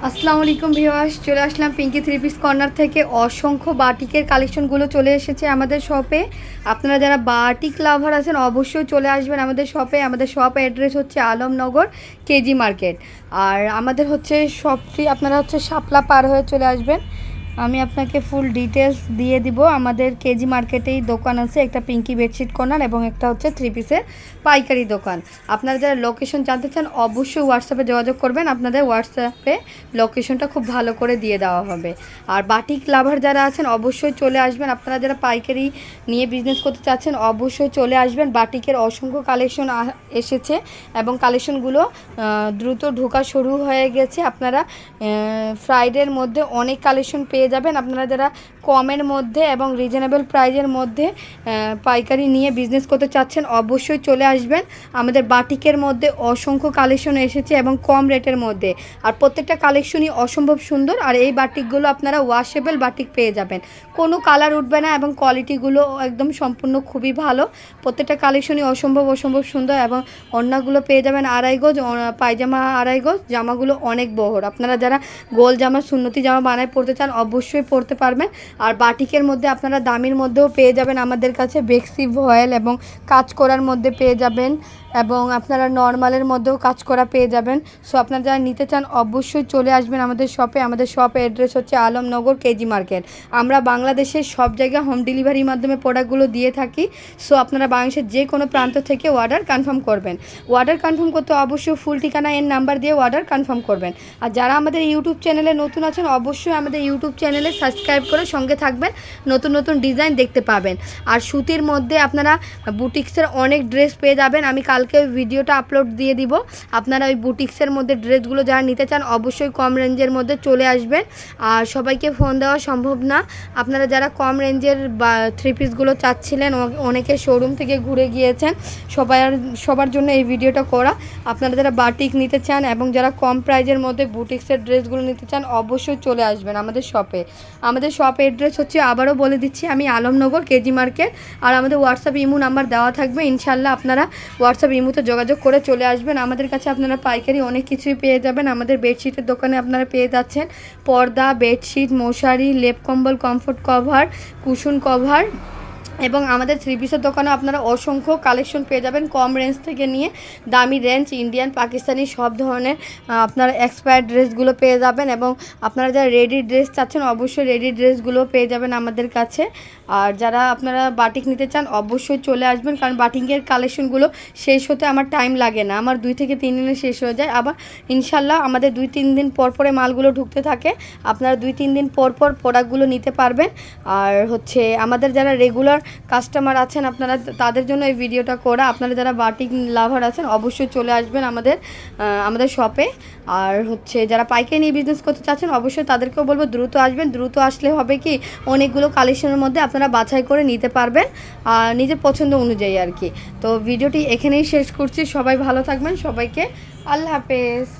আসসালামু আলাইকুম ভিউয়ার্স, চলে আসলাম পিঙ্কি থ্রি পিস কর্নার থেকে। অসংখ্য বাটিকের কালেকশনগুলো চলে এসেছে আমাদের শপে। আপনারা যারা বাটিক লাভার আছেন অবশ্যই চলে আসবেন আমাদের শপে। আমাদের শপ অ্যাড্রেস হচ্ছে আলমনগর কেজি মার্কেট। আর আমাদের হচ্ছে শপটি আপনারা হচ্ছে শাপলা পার হয়ে চলে আসবেন। আমি আপনাকে ফুল ডিটেলস দিয়ে দিব। আমাদের কেজি মার্কেটেই দোকান আছে, একটা পিঙ্কি বেডশিট কর্নার এবং একটা হচ্ছে থ্রি পিসের পাইকারি দোকান। আপনারা যারা লোকেশন জানতে চান অবশ্যই হোয়াটসঅ্যাপে যোগাযোগ করবেন, আপনাদের হোয়াটসঅ্যাপে লোকেশনটা খুব ভালো করে দিয়ে দেওয়া হবে। আর বাটিক লাভার যারা আছেন অবশ্যই চলে আসবেন। আপনারা যারা পাইকারি নিয়ে বিজনেস করতে চাচ্ছেন অবশ্যই চলে আসবেন। বাটিকের অসংখ্য কালেকশন এসেছে এবং কালেকশনগুলো দ্রুত ঢোকা শুরু হয়ে গেছে। আপনারা ফ্রাইডের মধ্যে অনেক কালেকশন পেয়ে যাবেন। আপনারা যারা কমের মধ্যে এবং রিজনেবল প্রাইজের মধ্যে পাইকারি নিয়ে বিজনেস করতে চাচ্ছেন অবশ্যই চলে আসবেন। আমাদের বাটিকের মধ্যে অসংখ্য কালেকশন এসেছে এবং কম রেটের মধ্যে। আর প্রত্যেকটা কালেকশনই অসম্ভব সুন্দর। আর এই বাটিকগুলো আপনারা ওয়াশেবল বাটিক পেয়ে যাবেন, কোনো কালার উঠবে না এবং কোয়ালিটিগুলো একদম সম্পূর্ণ খুবই ভালো। প্রত্যেকটা কালেকশনই অসম্ভব সুন্দর এবং ওড়নাগুলো পেয়ে যাবেন 2.5 গজ, পায়জামা 2.5 গজ, জামাগুলো অনেক বহর। আপনারা যারা গোল জামা সুন্নতি জামা বানায় পরতে চান অবশ্যই পরতে পারবেন। আর বাটিকের মধ্যে আপনারা দামির মধ্যেও পেয়ে যাবেন আমাদের কাছে, বেক্সি ভয়েল এবং কাজ করার মধ্যে পেয়ে যাবেন এবং আপনারা নর্মালের মধ্যেও কাজ করা পেয়ে যাবেন। সো আপনারা যারা নিতে চান অবশ্যই চলে আসবেন আমাদের শপে। আমাদের শপ অ্যাড্রেস হচ্ছে আলমনগর কেজি মার্কেট। আমরা বাংলাদেশের সব জায়গায় হোম ডেলিভারির মাধ্যমে প্রোডাক্টগুলো দিয়ে থাকি। সো আপনারা বাংলাদেশের যে কোনো প্রান্ত থেকে অর্ডার কনফার্ম করবেন। অর্ডার কনফার্ম করতে অবশ্যই ফুল ঠিকানা এর নাম্বার দিয়ে অর্ডার কনফার্ম করবেন। আর যারা আমাদের ইউটিউব চ্যানেলে নতুন আছেন অবশ্যই আমাদের ইউটিউব চ্যানেলে সাবস্ক্রাইব করে সঙ্গে থাকবেন, নতুন ডিজাইন দেখতে পাবেন। আর সুতির মধ্যে আপনারা বুটিক্সের অনেক ড্রেস পেয়ে যাবেন। আমি কালকে ভিডিওটা আপলোড দিয়ে দিব। আপনারা ওই বুটিক্সের মধ্যে ড্রেসগুলো যারা নিতে চান অবশ্যই কম রেঞ্জের মধ্যে চলে আসবেন। আর সবাইকে ফোন দেওয়া সম্ভব না। আপনারা যারা কম রেঞ্জের বা থ্রি পিসগুলো চাচ্ছিলেন, অনেকে শোরুম থেকে ঘুরে গিয়েছেন, সবার জন্য এই ভিডিওটা করা। আপনারা যারা বাটিক নিতে চান এবং যারা কম প্রাইজের মধ্যে বুটিক্সের ড্রেসগুলো নিতে চান অবশ্যই চলে আসবেন আমাদের শপে। আমাদের শপ অ্যাড্রেস হচ্ছে, আবারও বলে দিচ্ছি, আমি আলমনগর কেজি মার্কেট। আর আমাদের হোয়াটসঅ্যাপ ইমো নাম্বার দেওয়া থাকবে। ইনশাল্লাহ আপনারা হোয়াটসঅ্যাপ ইমোতে যোগাযোগ করে চলে আসবেন। আমাদের কাছে আপনারা পাইকারি অনেক কিছুই পেয়ে যাবেন। আমাদের বেডশিটের দোকানে আপনারা পেয়ে যাচ্ছেন পর্দা, বেডশিট, মশারি, লেপ কম্বল, কমফোর্ট কভার, কুশন কভার এবং আমাদের থ্রি পিসের দোকানে আপনারা অসংখ্য কালেকশন পেয়ে যাবেন, কম রেঞ্জ থেকে নিয়ে দামি রেঞ্জ, ইন্ডিয়ান, পাকিস্তানি সব ধরনের আপনারা এক্সপায়ার্ড ড্রেসগুলো পেয়ে যাবেন। এবং আপনারা যারা রেডি ড্রেস চাচ্ছেন অবশ্যই রেডি ড্রেসগুলো পেয়ে যাবেন আমাদের কাছে। আর যারা আপনারা বাটিক নিতে চান অবশ্যই চলে আসবেন, কারণ বাটিকের কালেকশনগুলো শেষ হতে আমার টাইম লাগে না, আমার 2 থেকে 3 দিনে শেষ হয়ে যায়। আবার ইনশাল্লাহ আমাদের 2-3 দিন পর পরে মালগুলো ঢুকতে থাকে। আপনারা 2-3 দিন পর প্রোডাক্টগুলো নিতে পারবেন। আর হচ্ছে আমাদের যারা রেগুলার কাস্টমার আছেন আপনারা, তাদের জন্য এই ভিডিওটা করা। আপনারা যারা বাটিক লাভার আছেন অবশ্যই চলে আসবেন আমাদের শপে। আর হচ্ছে যারা পাইকারি নিয়ে বিজনেস করতে চাচ্ছেন অবশ্যই তাদেরকেও বলবো দ্রুত আসবেন। দ্রুত আসলে হবে কি, অনেকগুলো কালেকশনের মধ্যে আপনারা বাছাই করে নিতে পারবেন আর নিজের পছন্দ অনুযায়ী আর কি। তো ভিডিওটি এখানেই শেষ করছি। সবাই ভালো থাকবেন, সবাইকে আল্লাহ হাফেজ।